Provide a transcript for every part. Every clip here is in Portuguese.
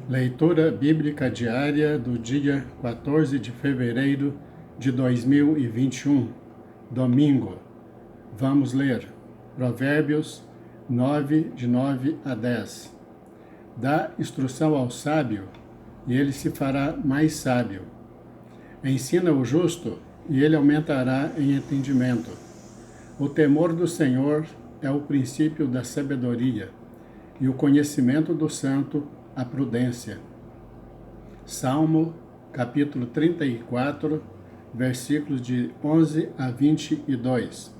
Leitura bíblica diária do dia 14 de fevereiro de 2021, domingo. Vamos ler Provérbios 9, de 9 a 10. Dá instrução ao sábio, e ele se fará mais sábio. Ensina o justo, e ele aumentará em entendimento. O temor do Senhor é o princípio da sabedoria, e o conhecimento do santo a prudência. Salmo, capítulo 34, versículos de 11 a 22.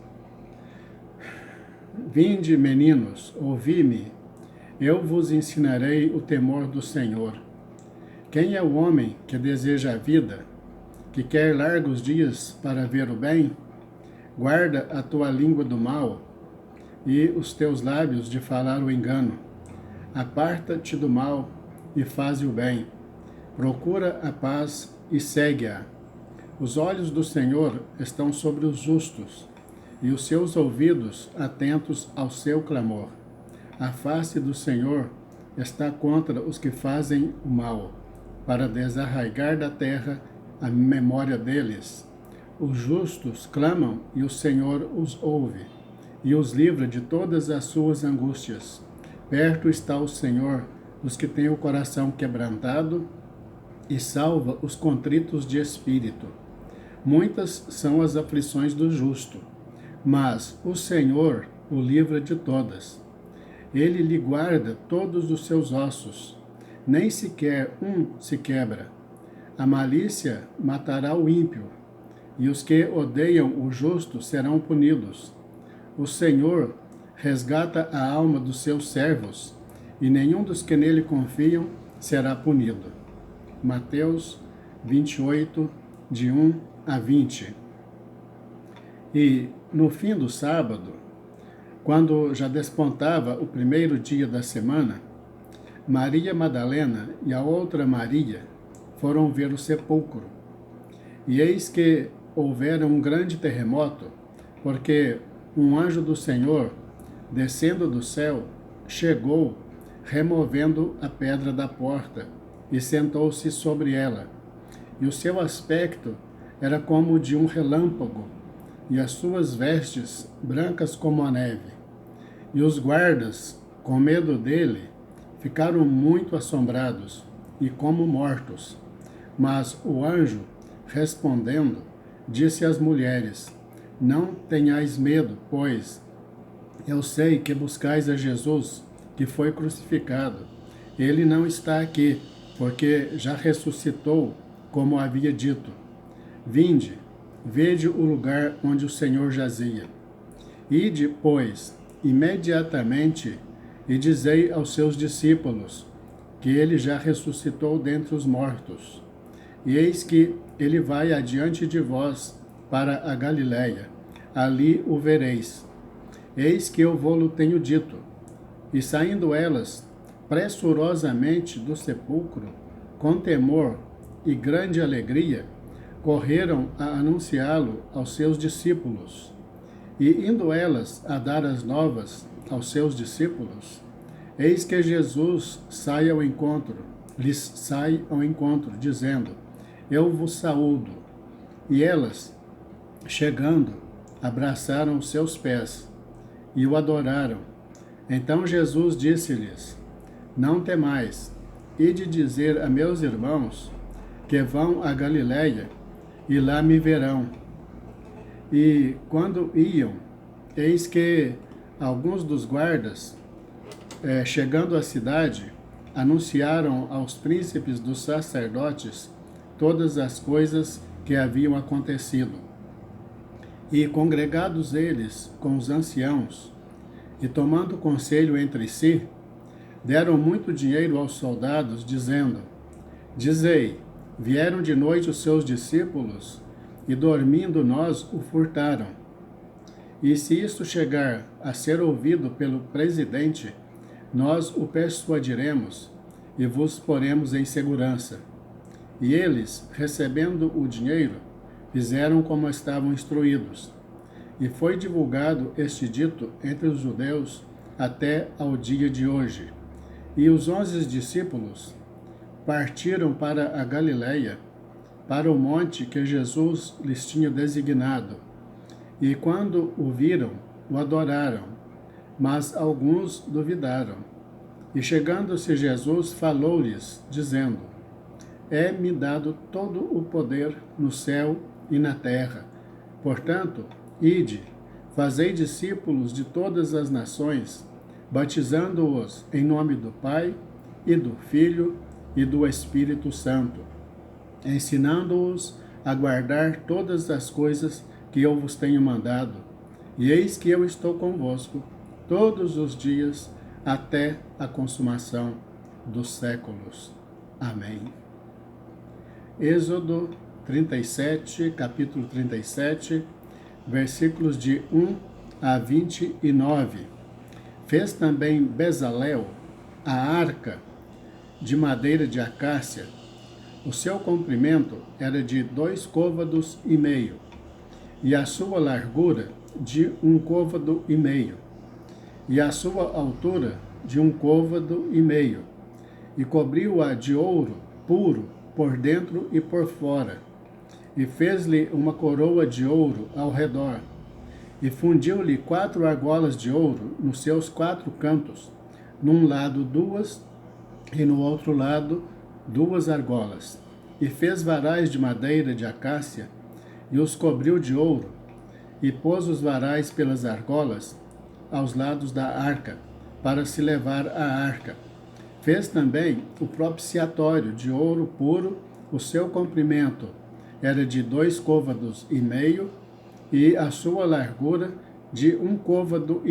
Vinde, meninos, ouvi-me, eu vos ensinarei o temor do Senhor. Quem é o homem que deseja a vida, que quer largos dias para ver o bem? Guarda a tua língua do mal e os teus lábios de falar o engano. Aparta-te do mal e faze o bem. Procura a paz e segue-a. Os olhos do Senhor estão sobre os justos, e os seus ouvidos atentos ao seu clamor. A face do Senhor está contra os que fazem o mal, para desarraigar da terra a memória deles. Os justos clamam e o Senhor os ouve, e os livra de todas as suas angústias. Perto está o Senhor dos que têm o coração quebrantado e salva os contritos de espírito. Muitas são as aflições do justo, mas o Senhor o livra de todas. Ele lhe guarda todos os seus ossos, nem sequer um se quebra. A malícia matará o ímpio, e os que odeiam o justo serão punidos. O Senhor resgata a alma dos seus servos, e nenhum dos que nele confiam será punido. Mateus 28, de 1 a 20. E no fim do sábado, quando já despontava o primeiro dia da semana, Maria Madalena e a outra Maria foram ver o sepulcro. E eis que houvera um grande terremoto, porque um anjo do Senhor, descendo do céu, chegou, removendo a pedra da porta, e sentou-se sobre ela. E o seu aspecto era como o de um relâmpago, e as suas vestes brancas como a neve. E os guardas, com medo dele, ficaram muito assombrados e como mortos. Mas o anjo, respondendo, disse às mulheres: Não tenhais medo, pois eu sei que buscais a Jesus, que foi crucificado. Ele não está aqui, porque já ressuscitou, como havia dito. Vinde, vede o lugar onde o Senhor jazia. Ide, pois, imediatamente, e dizei aos seus discípulos que ele já ressuscitou dentre os mortos. E eis que ele vai adiante de vós para a Galiléia. Ali o vereis. Eis que eu vou-lo tenho dito. E saindo elas, pressurosamente do sepulcro, com temor e grande alegria, correram a anunciá-lo aos seus discípulos. E indo elas a dar as novas aos seus discípulos, eis que Jesus lhes sai ao encontro, dizendo: Eu vos saúdo. E elas, chegando, abraçaram os seus pés e o adoraram. Então Jesus disse-lhes: Não temais, ide dizer a meus irmãos que vão a Galiléia, e lá me verão. E quando iam, eis que alguns dos guardas, chegando à cidade, anunciaram aos príncipes dos sacerdotes todas as coisas que haviam acontecido. E congregados eles com os anciãos, e tomando conselho entre si, deram muito dinheiro aos soldados, dizendo: Dizei, vieram de noite os seus discípulos, e dormindo nós o furtaram. E se isto chegar a ser ouvido pelo presidente, nós o persuadiremos e vos poremos em segurança. E eles, recebendo o dinheiro, fizeram como estavam instruídos. E foi divulgado este dito entre os judeus até ao dia de hoje. E os 11 discípulos partiram para a Galileia, para o monte que Jesus lhes tinha designado. E quando o viram, o adoraram, mas alguns duvidaram. E chegando-se Jesus, falou-lhes, dizendo: É-me dado todo o poder no céu e na terra. Portanto, ide, fazei discípulos de todas as nações, batizando-os em nome do Pai, e do Filho, e do Espírito Santo, ensinando-os a guardar todas as coisas que eu vos tenho mandado. E eis que eu estou convosco todos os dias, até a consumação dos séculos. Amém. Êxodo 37, capítulo 37, versículos de 1 a 29. Fez também Bezalel a arca de madeira de acácia. O seu comprimento era de 2,5 côvados, e a sua largura de 1,5 côvado, e a sua altura de 1,5 côvado, e cobriu-a de ouro puro por dentro e por fora, e fez-lhe uma coroa de ouro ao redor, e fundiu-lhe 4 argolas de ouro nos seus 4 cantos, num lado 2 e no outro lado 2 argolas, e fez varais de madeira de acácia, e os cobriu de ouro, e pôs os varais pelas argolas aos lados da arca, para se levar a arca. Fez também o propiciatório de ouro puro. O seu comprimento era de 2,5 côvados, e a sua largura de 1,5 côvado.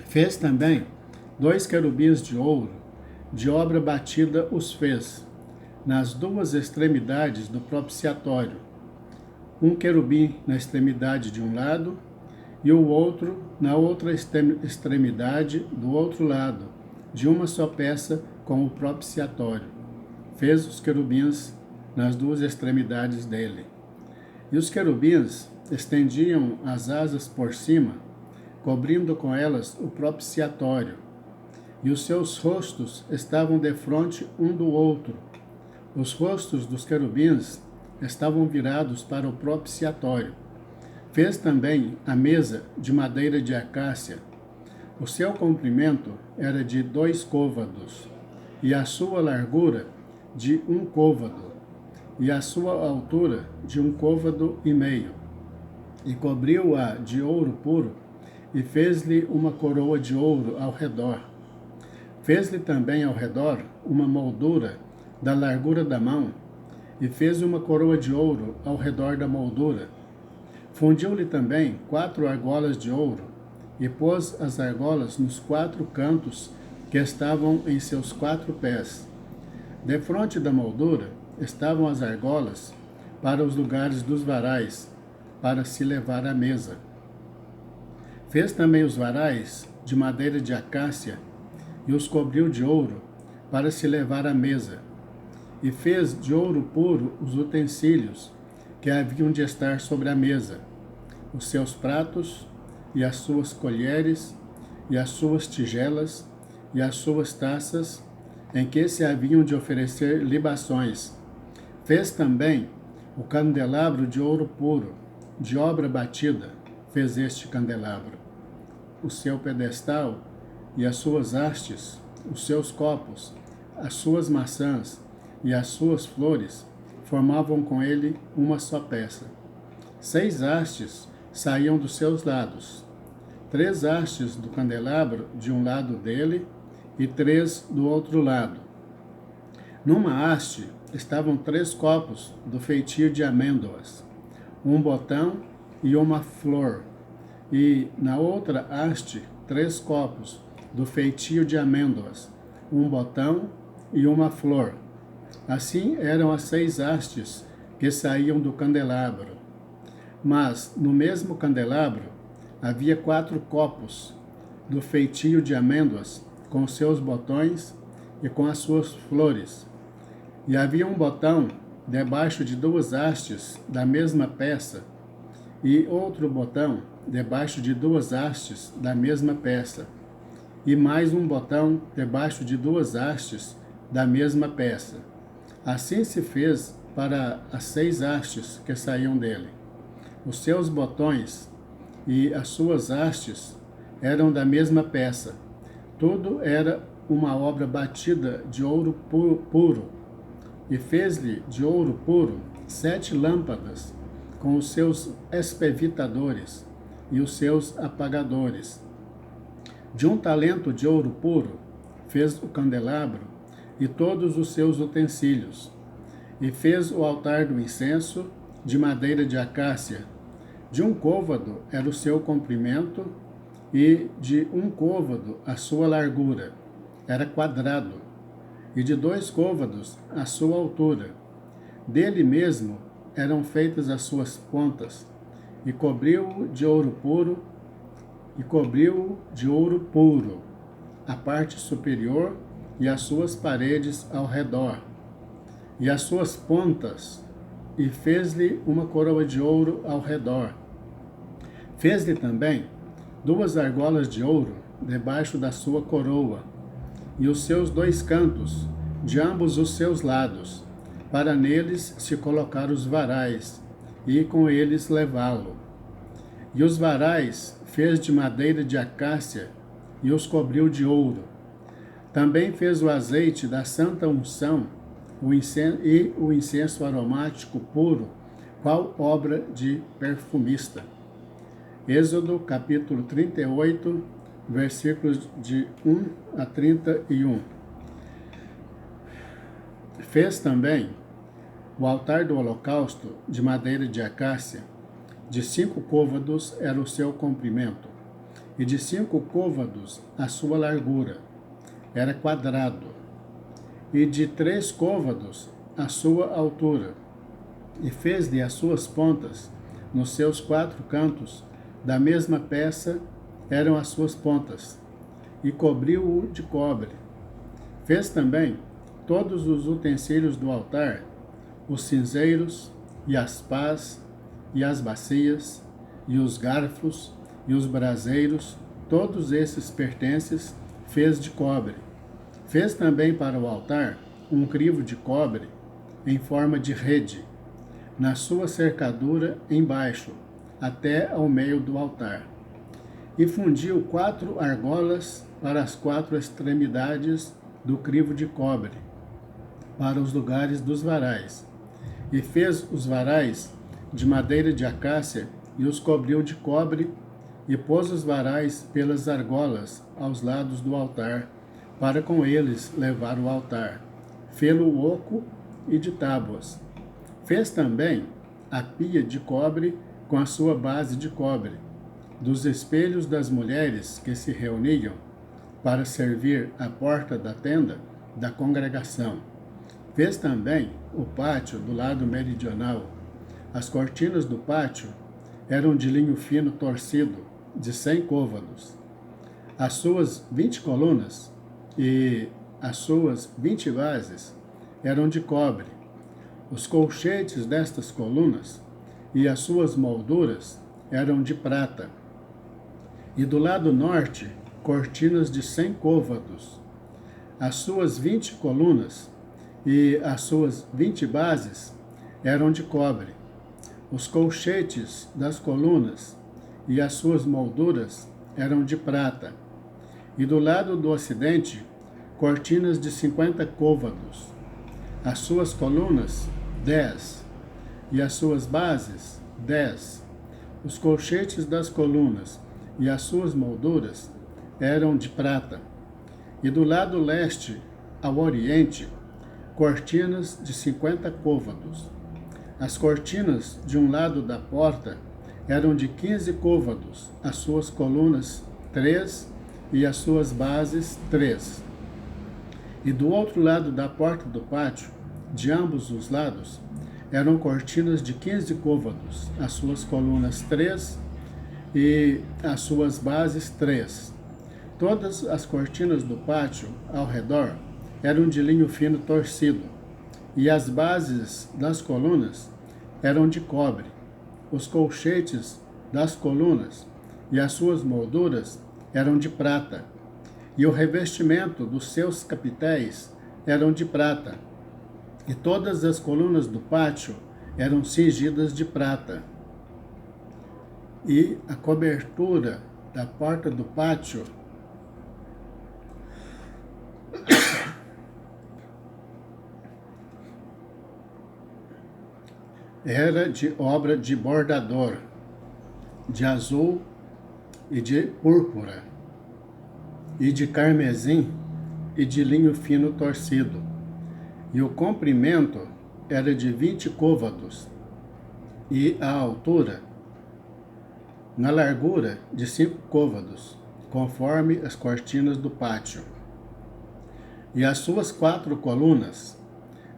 Fez também 2 querubins de ouro, de obra batida os fez, nas 2 extremidades do propiciatório, um querubim na extremidade de um lado, e o outro na outra extremidade do outro lado, de uma só peça com o propiciatório. Fez os querubins nas 2 extremidades dele. E os querubins estendiam as asas por cima, cobrindo com elas o propiciatório, e os seus rostos estavam defronte um do outro. Os rostos dos querubins estavam virados para o propiciatório. Fez também a mesa de madeira de acácia. O seu comprimento era de 2 côvados, e a sua largura de 1 côvado, e a sua altura de 1,5 côvado. E cobriu-a de ouro puro, e fez-lhe uma coroa de ouro ao redor. Fez-lhe também ao redor uma moldura da largura da mão, e fez uma coroa de ouro ao redor da moldura. Fundiu-lhe também 4 argolas de ouro, e pôs as argolas nos 4 cantos que estavam em seus 4 pés. Defronte da moldura estavam as argolas para os lugares dos varais, para se levar à mesa. Fez também os varais de madeira de acácia, e os cobriu de ouro, para se levar à mesa. E fez de ouro puro os utensílios que haviam de estar sobre a mesa, os seus pratos, e as suas colheres, e as suas tigelas, e as suas taças, em que se haviam de oferecer libações. Fez também o candelabro de ouro puro, de obra batida, fez este candelabro. O seu pedestal e as suas hastes, os seus copos, as suas maçãs e as suas flores, formavam com ele uma só peça. 6 hastes saíam dos seus lados, 3 hastes do candelabro de um lado dele e 3 do outro lado. Numa haste estavam 3 copos do feitio de amêndoas, um botão e uma flor, e na outra haste 3 copos do feitio de amêndoas, um botão e uma flor. Assim eram as 6 hastes que saíam do candelabro. Mas no mesmo candelabro havia 4 copos do feitio de amêndoas, com seus botões e com as suas flores. E havia um botão debaixo de 2 hastes da mesma peça, e outro botão debaixo de 2 hastes da mesma peça, e mais um botão debaixo de 2 hastes da mesma peça. Assim se fez para as 6 hastes que saíam dele. Os seus botões e as suas hastes eram da mesma peça. Tudo era uma obra batida de ouro puro. E fez-lhe de ouro puro 7 lâmpadas, com os seus espevitadores e os seus apagadores. De 1 talento de ouro puro fez o candelabro e todos os seus utensílios. E fez o altar do incenso de madeira de acácia. De 1 côvado era o seu comprimento, e de 1 côvado a sua largura. Era quadrado, e de 2 côvados a sua altura. Dele mesmo eram feitas as suas pontas, e cobriu-o de ouro puro, a parte superior e as suas paredes ao redor, e as suas pontas, e fez-lhe uma coroa de ouro ao redor. Fez-lhe também 2 argolas de ouro debaixo da sua coroa, e os seus 2 cantos, de ambos os seus lados, para neles se colocar os varais, e com eles levá-lo. E os varais fez de madeira de acácia, e os cobriu de ouro. Também fez o azeite da santa unção, o incenso aromático puro, qual obra de perfumista. Êxodo capítulo 38, versículos de 1 a 31. Fez também o altar do holocausto de madeira de acácia. De 5 côvados era o seu comprimento, e de 5 côvados a sua largura. Era quadrado, e de 3 côvados a sua altura. E fez-lhe as suas pontas nos seus 4 cantos, da mesma peça eram as suas pontas, e cobriu-o de cobre. Fez também todos os utensílios do altar, os cinzeiros, e as pás, e as bacias, e os garfos, e os braseiros, todos esses pertences fez de cobre. Fez também para o altar um crivo de cobre em forma de rede, na sua cercadura embaixo, até ao meio do altar. E fundiu 4 argolas para as 4 extremidades do crivo de cobre, para os lugares dos varais. E fez os varais de madeira de acácia, e os cobriu de cobre, e pôs os varais pelas argolas aos lados do altar, para com eles levar o altar, fê-lo oco e de tábuas. Fez também a pia de cobre com a sua base de cobre, dos espelhos das mulheres que se reuniam para servir à porta da tenda da congregação. Fez também o pátio do lado meridional. As cortinas do pátio eram de linho fino torcido, de 100 côvados. As suas 20 colunas e as suas 20 bases eram de cobre. Os colchetes destas colunas e as suas molduras eram de prata. E do lado norte, cortinas de 100 côvados. As suas 20 colunas e as suas 20 bases eram de cobre. Os colchetes das colunas e as suas molduras eram de prata. E do lado do ocidente, cortinas de 50 côvados. As suas colunas, 10, e as suas bases, 10. Os colchetes das colunas e as suas molduras eram de prata. E do lado leste ao oriente, cortinas de 50 côvados. As cortinas de um lado da porta eram de 15 côvados, as suas colunas 3 e as suas bases 3. E do outro lado da porta do pátio, de ambos os lados, eram cortinas de 15 côvados, as suas colunas 3 e as suas bases 3. Todas as cortinas do pátio ao redor eram de linho fino torcido, e as bases das colunas eram de cobre. Os colchetes das colunas e as suas molduras eram de prata, e o revestimento dos seus capitéis eram de prata, e todas as colunas do pátio eram cingidas de prata. E a cobertura da porta do pátio era de obra de bordador, de azul e de púrpura, e de carmesim e de linho fino torcido. E o comprimento era de 20 côvados, e a altura, na largura, de 5 côvados, conforme as cortinas do pátio. E as suas 4 colunas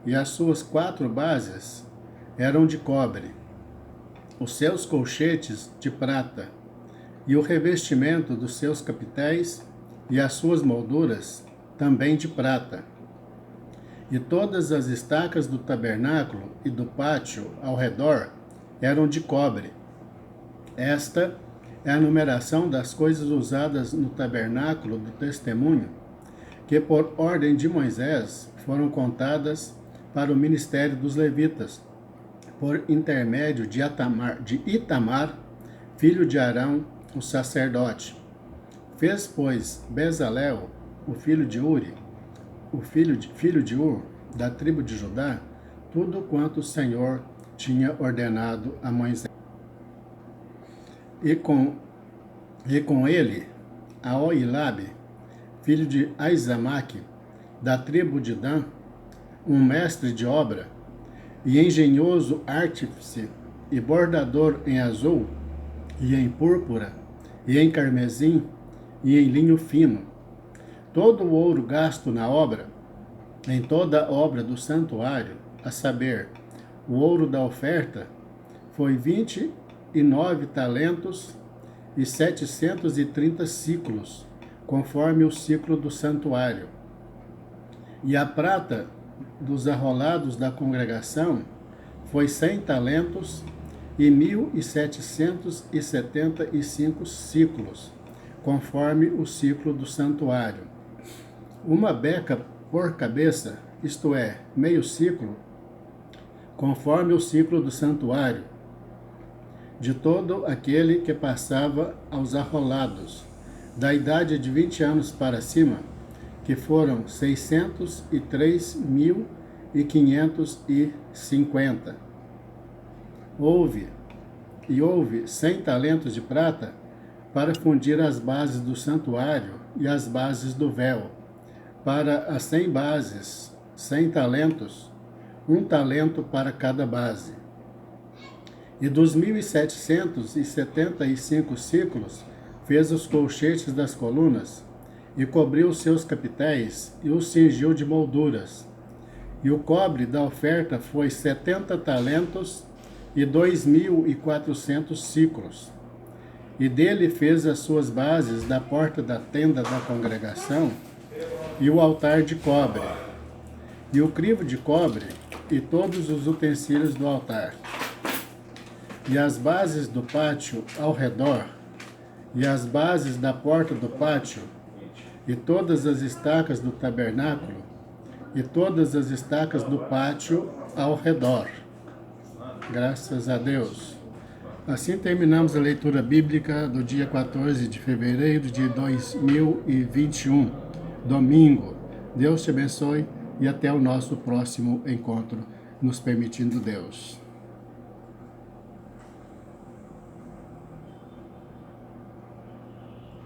e as suas 4 bases eram de cobre, os seus colchetes de prata, e o revestimento dos seus capitéis e as suas molduras também de prata. E todas as estacas do tabernáculo e do pátio ao redor eram de cobre. Esta é a numeração das coisas usadas no tabernáculo do testemunho, que por ordem de Moisés foram contadas para o ministério dos levitas, por intermédio de Itamar, filho de Arão, o sacerdote. Fez, pois, Bezalel, o filho de Uri, filho de Ur, da tribo de Judá, tudo quanto o Senhor tinha ordenado a Moisés. E com ele, Aoilabe, filho de Aizamaque, da tribo de Dan, um mestre de obra, e engenhoso artífice, e bordador em azul, e em púrpura, e em carmesim, e em linho fino. Todo o ouro gasto na obra, em toda a obra do santuário, a saber, o ouro da oferta, foi 29 talentos e 730 ciclos, conforme o ciclo do santuário. E a prata dos arrolados da congregação foi 100 talentos e 1.775 ciclos, conforme o ciclo do santuário. Uma beca por cabeça, isto é, meio ciclo, conforme o ciclo do santuário, de todo aquele que passava aos arrolados, da idade de 20 anos para cima, que foram 603.550. Houve 100 talentos de prata para fundir as bases do santuário e as bases do véu. Para as 100 bases, 100 talentos, 1 talento para cada base. E dos 1.775 ciclos, fez os colchetes das colunas, e cobriu os seus capitéis, e os cingiu de molduras. E o cobre da oferta foi 70 talentos e 2.400 ciclos. E dele fez as suas bases da porta da tenda da congregação, e o altar de cobre, e o crivo de cobre, e todos os utensílios do altar. E as bases do pátio ao redor, e as bases da porta do pátio, e todas as estacas do tabernáculo, e todas as estacas do pátio ao redor. Graças a Deus. Assim terminamos a leitura bíblica do dia 14 de fevereiro de 2021, domingo. Deus te abençoe e até o nosso próximo encontro, nos permitindo Deus.